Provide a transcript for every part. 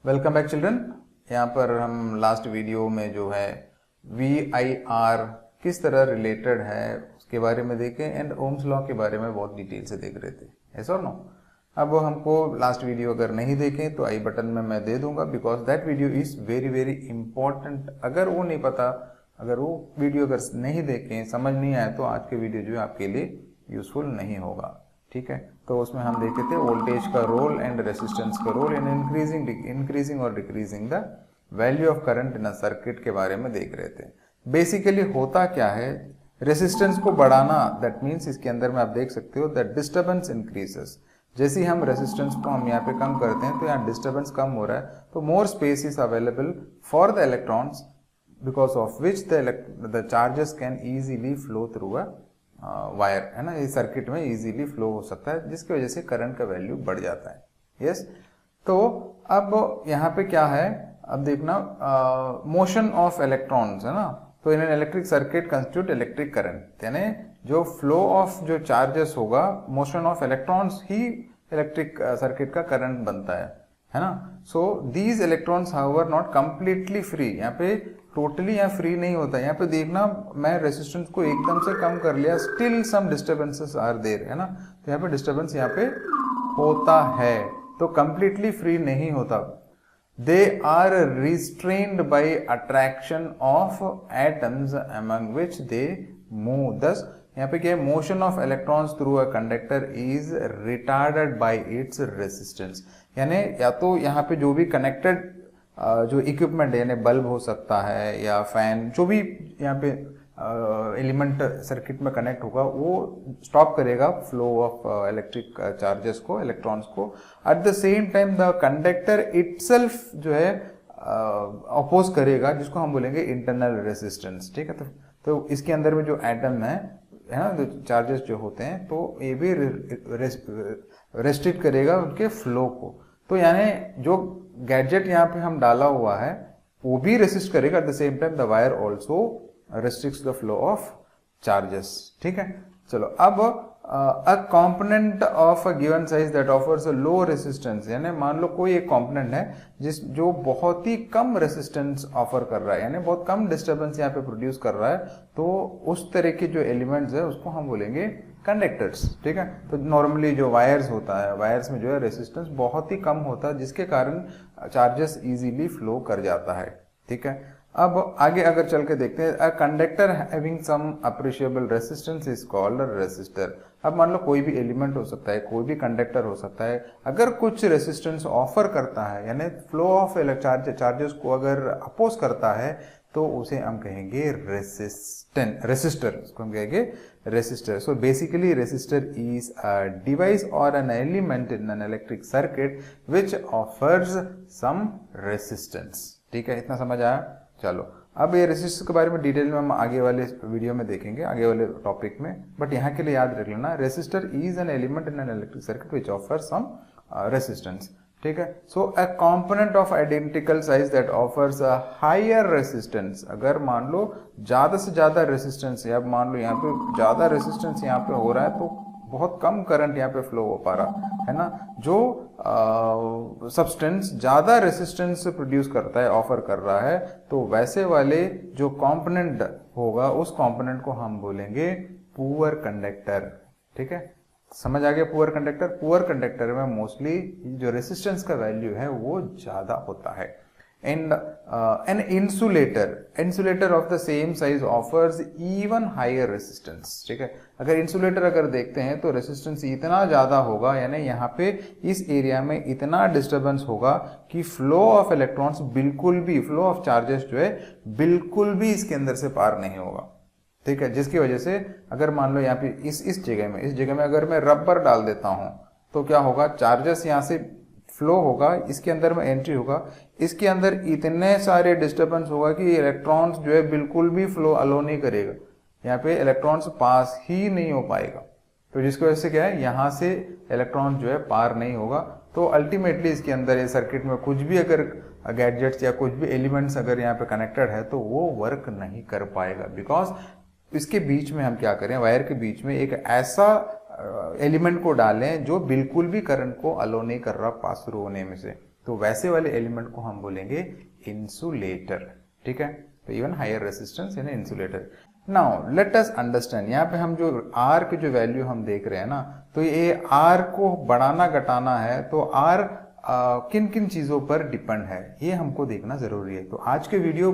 Welcome back children. यहाँ पर हम लास्ट वीडियो में जो है VIR किस तरह रिलेटेड है उसके बारे में देखें एंड ओम्स लॉ के बारे में बहुत डिटेल से देख रहे थे, ऐसा और नो। अब हमको लास्ट वीडियो अगर नहीं देखें तो आई बटन में मैं दे दूंगा, because that video is very very important. अगर वो नहीं पता, अगर वो वीडियो अगर नहीं देखें, समझ नहीं आए तो आज के वीडियो जो है आपके लिए यूजफुल नहीं होगा। ठीक है, तो उसमें हम देखे थे वोल्टेज का रोल एंड रेसिस्टेंस का रोल इन इंक्रीजिंग और decreasing the value of current in a circuit के बारे में देख रहे थे। बेसिकली होता क्या है, रेसिस्टेंस को बढ़ाना, दैट मीन्स इसके अंदर में आप देख सकते हो दैट डिस्टर्बेंस इंक्रीजेस। जैसे ही हम रेसिस्टेंस को हम यहाँ पे कम करते हैं तो यहाँ डिस्टर्बेंस कम हो रहा है, तो more space is available for the electrons because of which the charges can easily flow through a wire, है ना। इस सर्किट में इजीली फ्लो हो सकता है, जिसकी वजह से करंट का वैल्यू बढ़ जाता है। यस, तो अब यहाँ पे क्या है, अब देखना मोशन ऑफ इलेक्ट्रॉन्स, है ना। तो इन an electric circuit constitute electric current, यानी जो फ्लो ऑफ जो चार्जेस होगा, motion of electrons he electric circuit का करंट बनता है ना। So these electrons however not completely free, यहाँ पे टोटली यहाँ फ्री नहीं होता। यहाँ पे देखना, मैं रेसिस्टेंस को एकदम से कम कर लिया, still some disturbances are there, है ना। तो यहाँ पे डिस्टर्बेंस यहाँ पे होता है, तो कंप्लीटली फ्री नहीं होता। They are restrained by attraction of atoms among which they move. Thus यहाँ पे क्या है, motion of electrons through a conductor is retarded by its resistance. यानी या तो यहाँ पे जो भी कनेक्टेड जो इक्विपमेंट है, यानी बल्ब हो सकता है या फैन, जो भी यहाँ पे एलिमेंट सर्किट में कनेक्ट होगा, वो स्टॉप करेगा फ्लो ऑफ इलेक्ट्रिक चार्जेस को, इलेक्ट्रॉन्स को। At the same time the conductor itself जो है अपोज करेगा, जिसको हम बोलेंगे इंटरनल रेसिस्टेंस। ठीक है, तो इसके अंदर में जो एटम है ना, जो चार्जेस जो होते हैं, तो ये भी रेस्ट्रिक्ट करेगा उनके फ्लो को। तो यानी जो गैजेट यहाँ पे हम डाला हुआ है वो भी रेसिस्ट करेगा, at the same time the wire also restricts the flow of charges. ठीक है, चलो अब अ component of a given size that offers a low resistance, यानी मान लो कोई एक कंपोनेंट है जो बहुत ही कम रेसिस्टेंस ऑफर कर रहा है, यानी बहुत कम डिस्टर्बेंस यहाँ पे प्रोड्यूस कर रहा है, तो उस तरह के जो एलिमेंट्स है उसको हम बोलेंगे कंडक्टर्स। ठीक है, तो नॉर्मली जो वायर्स होता है, वायर्स में जो है रेसिस्टेंस बहुत ही कम होता है, जिसके कारण चार्जेस इजीली फ्लो कर जाता है। ठीक है, अब आगे अगर चल के देखते हैं, a conductor having some appreciable resistance is called a resistor. अब मान लो कोई भी एलिमेंट हो सकता है, कोई भी कंडक्टर हो सकता है, अगर कुछ रेसिस्टेंस ऑफर करता है, यानी फ्लो ऑफ चार्जेस को अगर अपोज करता है, तो उसे हम कहेंगे रेसिस्टर, उसको हम कहेंगे resistor. So basically resistor is a device और an element in an electric circuit which offers some resistance. ठीक है, इतना समझ आया। चलो अब ये रेसिस्टर के बारे में डिटेल में हम आगे वाले वीडियो में देखेंगे, आगे वाले टॉपिक में, बट यहाँ के लिए याद रख लेना, resistor is an element in an electric circuit which offer some resistance. ठीक है, so a component of identical size that offers a higher resistance. अगर मान लो ज्यादा से ज्यादा रेसिस्टेंस है, अब मान लो यहाँ पे ज्यादा रेसिस्टेंस यहाँ पे हो रहा है, तो बहुत कम करंट यहाँ पे फ्लो हो पा रहा है ना। जो सब्सटेंस ज्यादा रेसिस्टेंस प्रोड्यूस करता है, ऑफर कर रहा है, तो वैसे वाले जो कंपोनेंट होगा, उस कंपोनेंट को हम बोलेंगे पुअर कंडक्टर। ठीक है, समझ आ गया। पुअर कंडक्टर में मोस्टली जो रेसिस्टेंस का वैल्यू है वो ज्यादा होता है। And an insulator of the same size offers even higher resistance. ठीक है, अगर इंसुलेटर अगर देखते हैं तो रेसिस्टेंस इतना ज्यादा होगा, यानी यहाँ पे इस एरिया में इतना डिस्टर्बेंस होगा कि फ्लो ऑफ इलेक्ट्रॉन्स बिल्कुल भी, फ्लो ऑफ चार्जेस जो है बिल्कुल भी इसके अंदर से पार नहीं होगा। ठीक है, जिसकी वजह से अगर मान लो यहाँ पे इस जगह में अगर मैं रबर डाल देता हूं, तो क्या होगा, चार्जेस यहाँ से फ्लो होगा, इसके अंदर में एंट्री होगा, इसके अंदर इतने सारे डिस्टर्बेंस होगा कि इलेक्ट्रॉन्स जो है बिल्कुल भी फ्लो अलो नहीं करेगा, यहाँ पे इलेक्ट्रॉन्स पास ही नहीं हो पाएगा। तो जिसकी वजह से क्या है, यहाँ से इलेक्ट्रॉन जो है पार नहीं होगा। तो अल्टीमेटली इसके अंदर ये सर्किट में कुछ भी अगर गैजेट्स या कुछ भी एलिमेंट्स अगर यहाँ पे कनेक्टेड है, तो वो वर्क नहीं कर पाएगा, बिकॉज इसके बीच में हम क्या करें, वायर के बीच में एक ऐसा एलिमेंट को डालें जो बिल्कुल भी करंट को अलो नहीं कर रहा पास थ्रू होने में से। तो वैसे वाले एलिमेंट को हम बोलेंगे इंसुलेटर, ठीक है। तो even higher resistance in insulator. Now let us understand, यहाँ पे हम जो R की जो वैल्यू हम देख रहे हैं ना, तो ये R को बढ़ाना घटाना है, तो R किन किन चीजों पर डिपेंड है ये हमको देखना जरूरी है। तो आज के वीडियो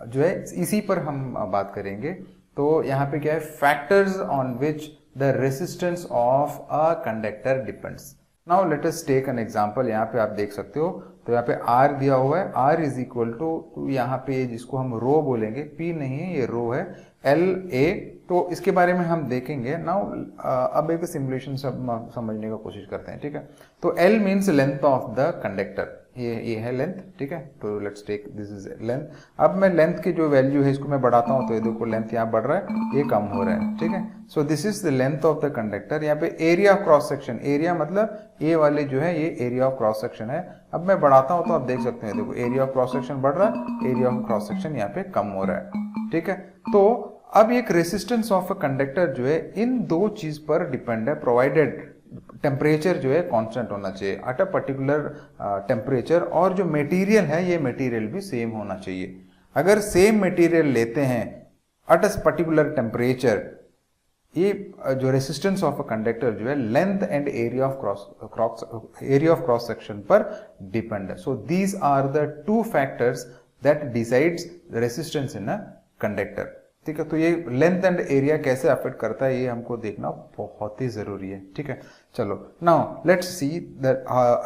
जो है इसी पर हम बात करेंगे। तो यहाँ पे क्या है, factors on which the resistance of a conductor depends. Now let us take an example. यहाँ पे आप देख सकते हो, तो यहाँ पे R दिया हुआ है, R इज इक्वल टू यहाँ पे जिसको हम रो बोलेंगे, P नहीं है ये रो है, LA। तो इसके बारे में हम देखेंगे। नाउ अब एक सिमुलेशन सब समझने का कोशिश करते हैं, ठीक है। तो L means length of the conductor, ये है लेंथ, ठीक है। तो let's take this is length. अब मैं लेंथ की जो वैल्यू है इसको मैं बढ़ाता हूं, तो ये देखो लेंथ यहाँ बढ़ रहा है, ये कम हो रहा है, ठीक है। So this is the length of the conductor. यहाँ पे area of cross section, area मतलब ये वाले जो है ये एरिया ऑफ क्रॉस सेक्शन है। अब मैं बढ़ाता हूं तो आप देख सकते हैं, देखो एरिया ऑफ क्रॉस सेक्शन बढ़ रहा है, एरिया ऑफ क्रॉस सेक्शन यहाँ पे कम हो रहा है, ठीक है। तो अब एक रेसिस्टेंस ऑफ अ कंडक्टर जो है इन दो चीज पर डिपेंड है, प्रोवाइडेड टेम्परेचर जो है कांस्टेंट होना चाहिए एट अ पर्टिकुलर टेम्परेचर, और जो मटेरियल है ये मटेरियल भी सेम होना चाहिए। अगर सेम मटेरियल लेते हैं एट अ पर्टिकुलर टेम्परेचर, ये जो रेसिस्टेंस ऑफ अ कंडक्टर जो है length and area of cross section पर डिपेंड है। So these are the two factors that decides resistance in a conductor, ठीक है। तो ये लेंथ एंड एरिया कैसे अफेक्ट करता है ये हमको देखना बहुत ही जरूरी है, ठीक है। चलो now let's see the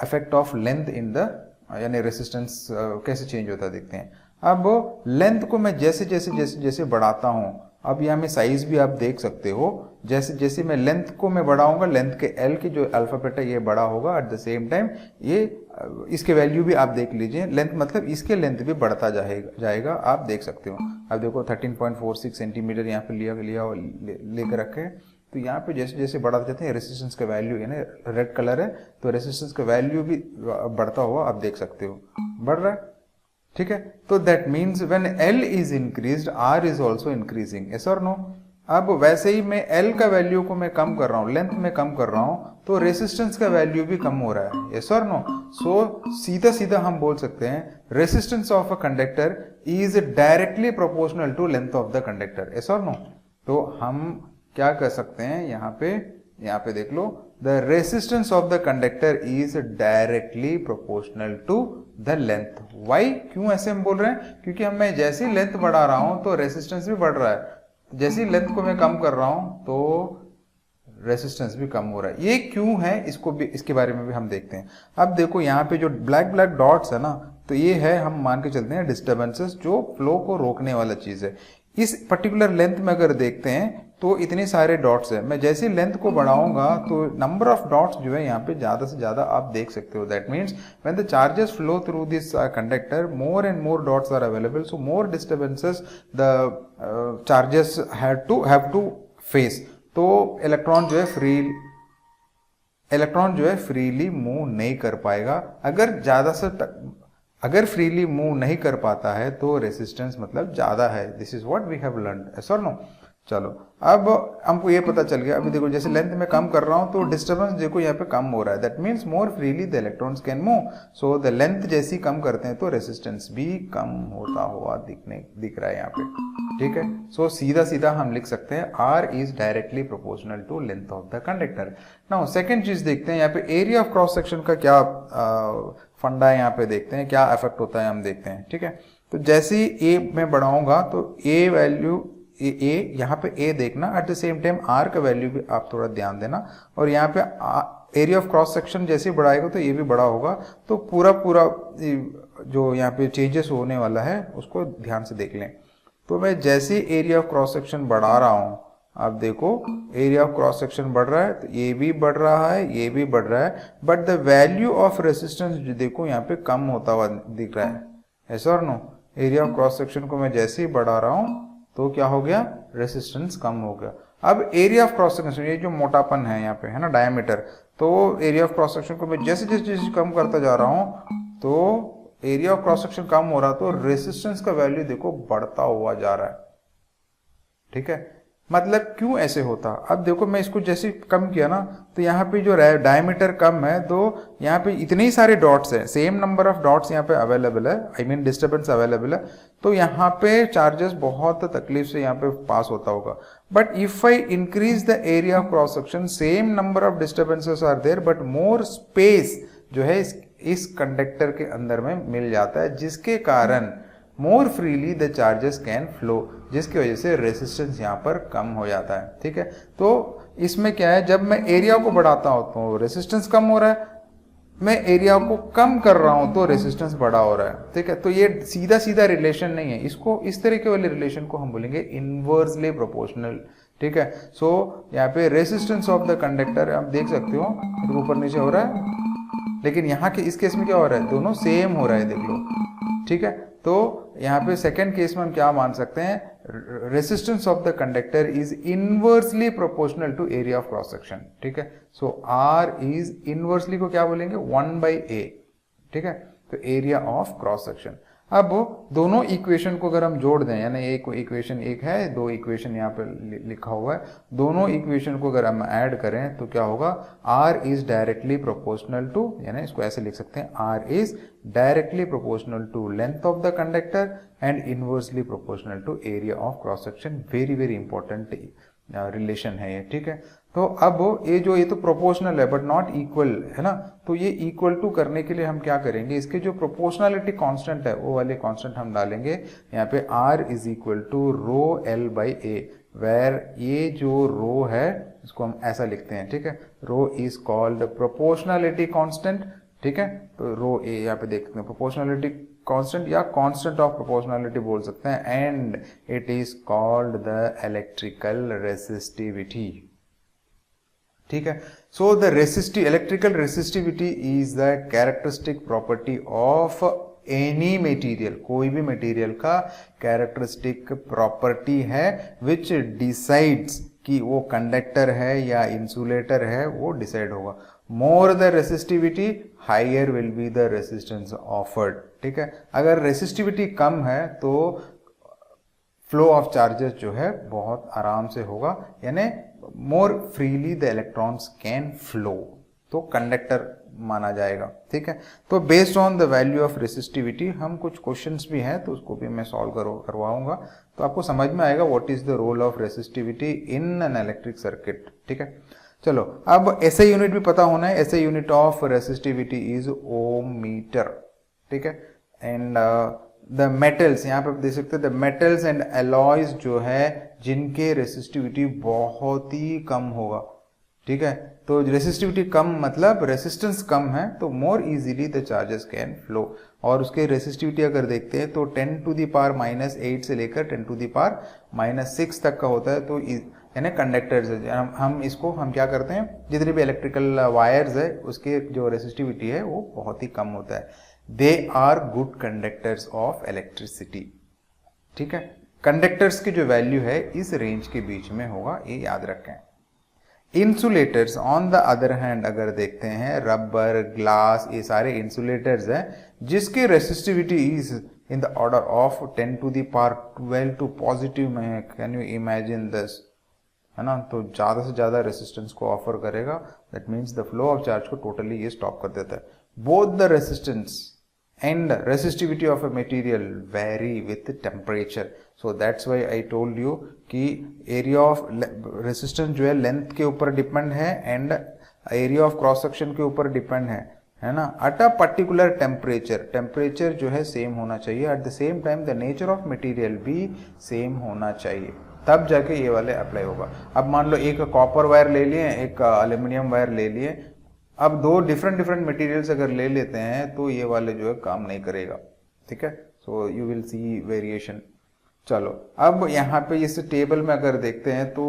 effect of length in the, यानी रेसिस्टेंस कैसे चेंज होता है देखते हैं। अब लेंथ को मैं जैसे जैसे जैसे जैसे बढ़ाता हूं, अब यहाँ में साइज भी आप देख सकते हो, जैसे जैसे मैं लेंथ को मैं बढ़ाऊंगा, लेंथ के L की जो अल्फाबेट है ये बड़ा होगा, एट द सेम टाइम ये इसके वैल्यू भी आप देख लीजिए, लेंथ मतलब इसके लेंथ भी बढ़ता जाएगा आप देख सकते हो। अब देखो 13.46 सेंटीमीटर यहाँ पे लिया लेकर रखे, तो यहाँ पे जैसे जैसे बढ़ाते जाते हैं रेसिस्टेंस का वैल्यू, यानी रेड कलर है तो रेसिस्टेंस का वैल्यू भी बढ़ता हुआ आप देख सकते हो, बढ़ रहा है, ठीक है। तो that means when L is increased R is also increasing, yes और नो। अब वैसे ही मैं L का वैल्यू को मैं कम कर रहा हूं, लेंथ में कम कर रहा हूं, तो रेसिस्टेंस का वैल्यू भी कम हो रहा है, यस और नो। सो सीधा सीधा हम बोल सकते हैं resistance of a conductor is directly proportional to length of the conductor, yes और नो। तो हम क्या कर सकते हैं, यहाँ पे देख लो, the resistance of the conductor is directly proportional to the length. Why, क्यों ऐसे हम बोल रहे हैं, क्योंकि हम मैं जैसे ही लेंथ बढ़ा रहा हूं तो रेसिस्टेंस भी बढ़ रहा है, जैसे ही लेंथ को मैं कम कर रहा हूं तो रेसिस्टेंस भी कम हो रहा है। ये क्यों है, इसको भी, इसके बारे में भी हम देखते हैं। अब देखो यहाँ पे जो ब्लैक ब्लैक डॉट्स है ना, तो ये है, हम मान के चलते हैं डिस्टर्बेंसेस, जो फ्लो को रोकने वाला चीज है। इस पर्टिकुलर लेंथ में अगर देखते हैं तो इतने सारे डॉट्स है, मैं जैसे लेंथ को बढ़ाऊंगा तो नंबर ऑफ डॉट्स जो है यहाँ पे ज्यादा से ज्यादा आप देख सकते हो। That means when the charges flow through this conductor, more and more dots are available, so more disturbances the charges have to face. तो इलेक्ट्रॉन जो है फ्रीली मूव नहीं कर पाएगा। अगर फ्रीली मूव नहीं कर पाता है तो रेसिस्टेंस मतलब ज्यादा है। This is what we have learned, yes और नो। चलो अब हमको ये पता चल गया। अभी देखो जैसे लेंथ में कम कर रहा हूं तो डिस्टर्बेंस देखो यहाँ पे कम हो रहा है, that means more freely the electrons can move. So the length जैसी कम करते हैं तो रेसिस्टेंस भी कम होता हुआ दिख रहा है यहाँ पे, ठीक है। सो सीधा सीधा हम लिख सकते हैं R is directly proportional to length of the conductor. Now second चीज देखते हैं, यहाँ पे एरिया ऑफ क्रॉस सेक्शन का क्या फंडा है, यहाँ पे देखते हैं क्या इफेक्ट होता है, हम देखते हैं, ठीक है। तो जैसे ही A में बढ़ाऊंगा तो A वैल्यू यहाँ पे A देखना, at the same time R का वैल्यू भी आप थोड़ा ध्यान देना, और यहाँ पे एरिया ऑफ क्रॉस सेक्शन जैसे बढ़ाएगा तो ये भी बड़ा होगा। तो पूरा जो यहाँ पे चेंजेस होने वाला है उसको ध्यान से देख लें। तो मैं जैसे एरिया ऑफ क्रॉस सेक्शन बढ़ा रहा हूं, आप देखो एरिया ऑफ क्रॉस सेक्शन बढ़ रहा है, तो ये भी बढ़ रहा है, ये भी बढ़ रहा है, but the value of resistance जो देखो यहाँ पे कम होता हुआ दिख रहा है, ऐसा और no. Area of cross section को मैं जैसे ही बढ़ा रहा हूं तो क्या हो गया, रेसिस्टेंस कम हो गया। अब एरिया ऑफ क्रॉस सेक्शन, ये जो मोटापन है यहाँ पे है ना, डायमीटर, तो एरिया ऑफ क्रॉस सेक्शन को मैं जैसे जैसे कम करता जा रहा हूं तो एरिया ऑफ क्रॉस सेक्शन कम हो रहा है, तो रेसिस्टेंस का वैल्यू देखो बढ़ता हुआ जा रहा है, ठीक है। मतलब क्यों ऐसे होता, अब देखो मैं इसको जैसे कम किया ना, तो यहाँ पे जो डायमीटर कम है तो यहाँ पे इतने ही सारे डॉट्स हैं, सेम नंबर ऑफ डॉट्स यहाँ पे अवेलेबल है, आई मीन डिस्टर्बेंस अवेलेबल है, तो यहाँ पे चार्जेस बहुत तकलीफ से यहाँ पे पास होता होगा। But if I increase the area of cross section, same number of disturbances are there but more space जो है इस कंडक्टर के अंदर में मिल जाता है, जिसके कारण more freely the charges can flow, जिसकी वजह से रेसिस्टेंस यहाँ पर कम हो जाता है। ठीक है, तो इसमें क्या है, जब मैं एरिया को बढ़ाता हूं तो रेसिस्टेंस कम हो रहा है, मैं एरिया को कम कर रहा हूं तो रेसिस्टेंस बड़ा हो रहा है। ठीक है, तो ये सीधा सीधा रिलेशन नहीं है, इसको इस तरीके वाले रिलेशन को हम बोलेंगे इनवर्सली प्रोपोर्शनल। ठीक है, सो यहाँ पे रेसिस्टेंस ऑफ द कंडक्टर आप देख सकते हो तो ऊपर नीचे हो रहा है, लेकिन यहाँ के इस केस में क्या हो रहा है, दोनों सेम हो रहा है, देख लो। ठीक है, तो यहाँ पे सेकेंड केस में हम क्या मान सकते हैं, resistance of the conductor is inversely proportional to area of cross section. ठीक है, सो आर इज इनवर्सली को क्या बोलेंगे, 1/a। ठीक है, तो एरिया ऑफ क्रॉस सेक्शन। अब दोनों इक्वेशन को अगर हम जोड़ दें, यानी एक इक्वेशन एक है, दो इक्वेशन यहाँ पे लिखा हुआ है, दोनों इक्वेशन को अगर हम ऐड करें तो क्या होगा, R is directly proportional to, यानी इसको ऐसे लिख सकते हैं, R is directly proportional to length of the conductor and inversely proportional to area of cross section. Very very important relation है ये। ठीक है, तो अब ये तो प्रोपोर्शनल है बट नॉट इक्वल है ना, तो ये इक्वल टू करने के लिए हम क्या करेंगे, इसके जो प्रोपोर्शनलिटी कांस्टेंट है वो वाले कांस्टेंट हम डालेंगे यहाँ पे, R is equal to rho L/A, where ये जो रो है इसको हम ऐसा लिखते हैं। ठीक है, रो इज कॉल्ड प्रोपोर्शनलिटी कांस्टेंट। ठीक है, तो रो ए यहाँ पे देखते हैं प्रोपोर्शनलिटी कांस्टेंट या कांस्टेंट ऑफ प्रोपोर्शनलिटी बोल सकते हैं, and it is called the electrical resistivity. ठीक है, so the electrical resistivity is the characteristic property of any material, कोई भी मटेरियल का कैरेक्टरिस्टिक प्रॉपर्टी है विच डिसाइड्स कि वो कंडक्टर है या इंसुलेटर है, वो डिसाइड होगा। More the resistivity higher will be the resistance offered. ठीक है, अगर रेसिस्टिविटी कम है तो फ्लो ऑफ चार्जेस जो है बहुत आराम से होगा, यानी more freely the electrons can flow, तो कंडक्टर माना जाएगा। ठीक है, तो based on the value of resistivity हम कुछ क्वेश्चंस भी हैं तो उसको भी मैं सॉल्व करवाऊंगा, तो आपको समझ में आएगा what is the role of resistivity in an electric circuit. ठीक है, चलो अब ऐसे यूनिट भी पता होना है, ऐसे unit of resistivity is ohm metre. ठीक है, एंड द मेटल्स, यहाँ पे देख सकते हैं द मेटल्स एंड एलॉयज जो है जिनके रेसिस्टिविटी बहुत ही कम होगा। ठीक है, तो रेसिस्टिविटी कम मतलब रेसिस्टेंस कम है तो more easily the charges can flow, और उसके रेसिस्टिविटी अगर देखते हैं तो 10⁻⁸ से लेकर 10⁻⁻6 तक का होता है, तो यानी कंडक्टर्स हम इसको हम क्या करते हैं, जितने भी इलेक्ट्रिकल वायर्स है उसके जो रेसिस्टिविटी है वो बहुत ही कम होता है। They are good conductors of electricity. ठीक है, कंडक्टर्स की जो वैल्यू है इस रेंज के बीच में होगा, ये याद रखें। Insulators on the other hand अगर देखते हैं, रबर, ग्लास, ये सारे इंसुलेटर्स हैं जिसकी resistivity is in the order of 10⁻12 to positive में, कैन यू इमेजिन दिस, है ना, तो ज्यादा से ज्यादा रेसिस्टेंस को ऑफर करेगा, that means the flow of charge को टोटली ये स्टॉप कर देता है। Both the resistance and resistivity of a material vary with temperature, so that's why I told you कि area of resistance जो है length के ऊपर डिपेंड है and area of cross section के ऊपर डिपेंड है ना, at a particular temperature जो है सेम होना चाहिए, at the same time the nature of material भी सेम होना चाहिए, तब जाके ये वाले अप्लाई होगा। अब मान लो एक कॉपर वायर ले लिए, एक एल्यूमिनियम वायर ले लिए, अब दो डिफरेंट मटेरियल्स अगर ले लेते हैं तो ये वाले जो है काम नहीं करेगा। ठीक है, so you will see variation. चलो अब यहाँ पे इस टेबल में अगर देखते हैं तो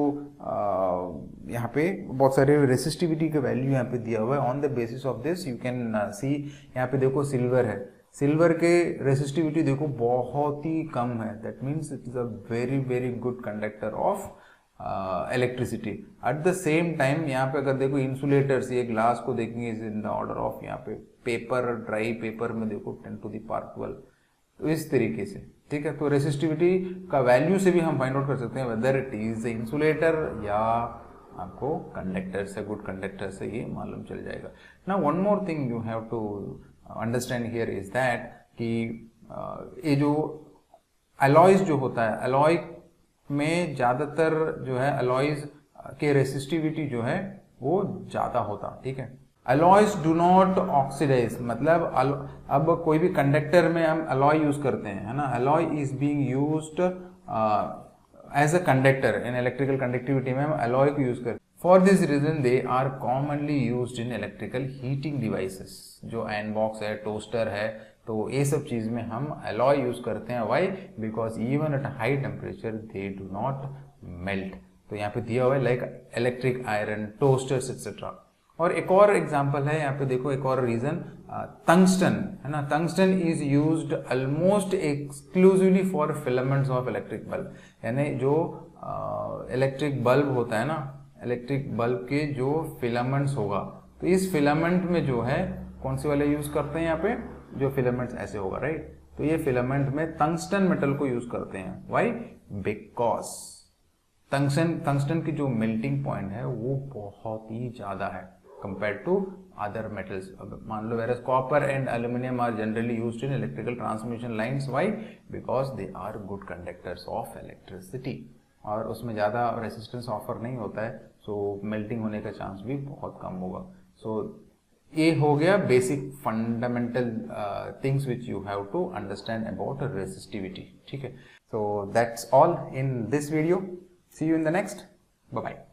यहाँ पे बहुत सारे रेसिस्टिविटी के वैल्यू यहाँ पे दिया हुआ है। On the basis of this you can see, यहाँ पे देखो सिल्वर है, सिल्वर के रेसिस्टिविटी देखो बहुत ही कम है, that means it is a very very good conductor of electricity. At the same time यहाँ पे अगर देखो इंसुलेटर्स, ये ग्लास को देखेंगे इन द ऑर्डर ऑफ, यहाँ पे पेपर, ड्राई पेपर में देखो 10⁻12, तो इस तरीके से, ठीक है। तो रेसिस्टिविटी का वैल्यू से भी हम फाइंड आउट कर सकते हैं वेदर इट इज इंसुलेटर या आपको कंडक्टर से, गुड कंडक्टर से ये मालूम चल जाएगा। ना one more thing you have to understand here is that कि ये जो अलॉयज जो होता है, अलॉय में ज़्यादातर जो है अलॉयज के रेसिस्टिविटी जो है वो ज़्यादा होता, ठीक है। अलॉयज डू नॉट ऑक्सीडाइज, मतलब अब कोई भी कंडक्टर में हम अलॉय यूज करते हैं, है ना। Alloy is being used as a conductor in electrical conductivity में हम अलॉय को यूज करते हैं। For this reason they are commonly used in electrical heating devices, जो आयरन बॉक्स है, टोस्टर है, तो ये सब चीज में हम अलॉय यूज करते हैं। Why? Because even at high temperature they do not melt. तो यहाँ पे दिया हुआ है like electric iron, toasters etcetera. और एक और एग्जांपल है यहाँ पे देखो, एक और रीजन टंगस्टन, है ना। Tungsten is used almost exclusively for filaments of electric bulb, यानी जो इलेक्ट्रिक बल्ब होता है ना, इलेक्ट्रिक बल्ब के जो फिलामेंट्स होगा, तो इस फिलामेंट में जो है कौन से वाले यूज करते हैं यहाँ पे, जो फिलामेंट्स ऐसे होगा, राइट। तो ये फिलामेंट में टंगस्टन मेटल को यूज करते हैं। वाई? बिकॉज टंगस्टन की जो मेल्टिंग पॉइंट है वो बहुत ही ज्यादा है compared to other metals. मान लो whereas copper and aluminum are generally used in electrical transmission lines. Why? Because they are good conductors of electricity. और उसमें ज़्यादा रेसिस्टेंस ऑफर नहीं होता है, सो मेल्टिंग होने का चांस भी बहुत कम होगा। सो ये हो गया basic fundamental things which you have to understand about resistivity, ठीक है। So that's all in this video. See you in the next. Bye bye.